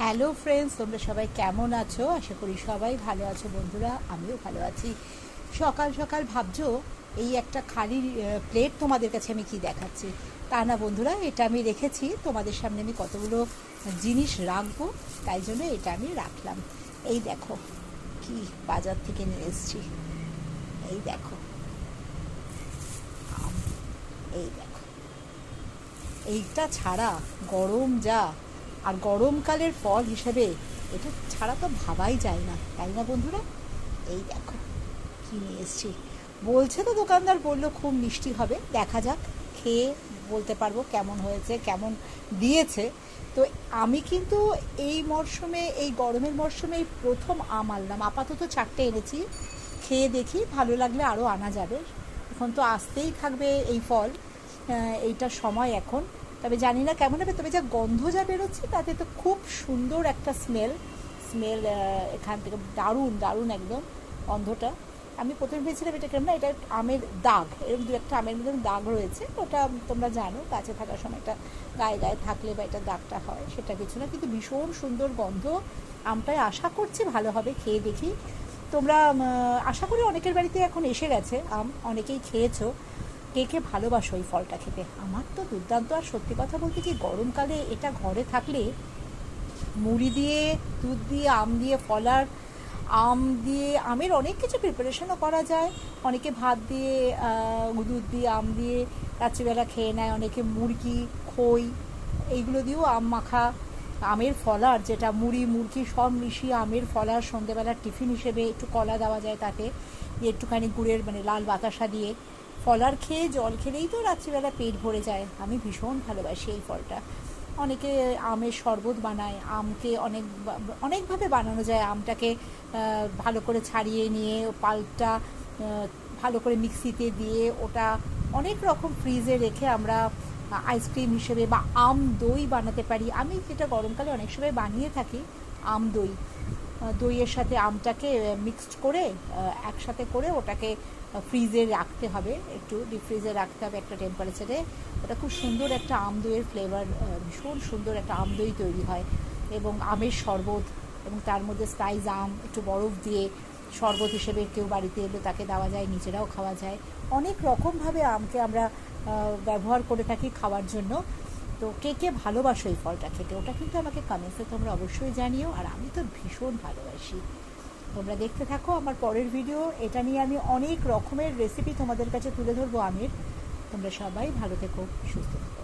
Hello friends, তোমরা সবাই কেমন আছো? আশা করি সবাই ভালো আছো বন্ধুরা। আমিও ভালো আছি। সকাল সকাল ভাবছো এই একটা খালি প্লেট তোমাদের কাছে আমি কি দেখাচ্ছি, তা না বন্ধুরা, এটা আমি রেখেছি তোমাদের সামনে। আমি কতগুলো জিনিস রাখবো, তাই জন্য এটা আমি রাখলাম। এই দেখো কি বাজার থেকে নিয়ে এসেছি। এই দেখো আম, এই দেখো, এইটা ছাড়া গরম যা, আর গরমকালের ফল হিসেবে এটা ছাড়া তো ভাবাই যায় না, তাই না বন্ধুরা? এই দেখো কি নিয়ে এসছি। বলছে তো দোকানদার, বললো খুব মিষ্টি হবে, দেখা যাক, খেয়ে বলতে পারবো কেমন হয়েছে, কেমন দিয়েছে। তো আমি কিন্তু এই মরশুমে, এই গরমের মরশুমে এই প্রথম আম আনলাম। আপাতত 4টে এনেছি, খেয়ে দেখি, ভালো লাগলে আরও আনা যাবে। এখন তো আসতেই থাকবে এই ফল, এইটার সময় এখন। তবে জানি না কেমন হবে, তবে যা গন্ধ যা বেরোচ্ছে তাতে তো খুব সুন্দর একটা স্মেল স্মেল এখান থেকে দারুণ দারুণ একদম গন্ধটা। আমি প্রথমে ভেবেছিলাম এটা কেমন, না এটা আমের দাগ, এরকম দু একটা আমের মধ্যে দাগ রয়েছে, ওটা তোমরা জানো কাছে থাকার সময় এটা গায়ে গায়ে থাকলে বা এটা দাগটা হয়, সেটা কিছু না, কিন্তু ভীষণ সুন্দর গন্ধ আমটায়। আশা করছি ভালো হবে, খেয়ে দেখি। তোমরা আশা করি অনেকের বাড়িতে এখন এসে গেছে আম, অনেকেই খেয়েছো। কে কে ভালোবাসো এই ফলটা খেতে? আমার তো দুর্দান্ত। আর সত্যি কথা বলতে কি, গরমকালে এটা ঘরে থাকলে মুড়ি দিয়ে, দুধ দিয়ে, আম দিয়ে, ফলার আম দিয়ে, আমের অনেক কিছু প্রিপারেশনও করা যায়। অনেকে ভাত দিয়ে, দুধ দিয়ে, আম দিয়ে রাত্রিবেলা খেয়ে নেয়, অনেকে মুরগি, খই এইগুলো দিয়েও আম মাখা, আমের ফলার যেটা মুড়ি মুরগি সব মিশিয়ে আমের ফলার সন্ধেবেলার টিফিন হিসেবে একটু কলা দেওয়া যায় তাতে, দিয়ে একটুখানি গুড়ের মানে লাল বাতাসা দিয়ে ফলার খেয়ে জল খেলেই তো রাত্রিবেলা পেট ভরে যায়। আমি ভীষণ ভালোবাসি এই ফলটা। অনেকে আমের শরবত বানায়, আমকে অনেকভাবে বানানো যায়। আমটাকে ভালো করে ছাড়িয়ে নিয়ে পাল্পটা ভালো করে মিক্সিতে দিয়ে ওটা অনেক রকম ফ্রিজে রেখে আমরা আইসক্রিম হিসেবে বা আম দই বানাতে পারি। আমি যেটা গরমকালে অনেক সময় বানিয়ে থাকি, আম দই, দইয়ের সাথে আমটাকে মিক্সড করে একসাথে করে ওটাকে ফ্রিজে রাখতে হবে, একটু ডিপ ফ্রিজে রাখতে হবে একটা টেম্পারেচারে। ওটা খুব সুন্দর একটা আম দইয়ের ফ্লেভার, ভীষণ সুন্দর একটা আম দই তৈরি হয়। এবং আমের শরবত, এবং তার মধ্যে স্লাইস আম একটু বরফ দিয়ে শরবত হিসেবে কেউ বাড়িতে এলে তাকে দেওয়া যায়, নিজেরাও খাওয়া যায়। অনেক রকমভাবে আমকে আমরা ব্যবহার করে থাকি খাওয়ার জন্য। তো কে কে ভালোবাসো এই ফলটা খেতে, ওটা কিন্তু আমাকে কমেন্টসে তোমরা অবশ্যই জানিও। আর আমি তো ভীষণ ভালোবাসি। তোমরা দেখতে থাকো আমার পরের ভিডিও। এটা নিয়ে আমি অনেক রকমের রেসিপি তোমাদের কাছে তুলে ধরবো আমের। তোমরা সবাই ভালো থেকো, সুস্থ থেকো।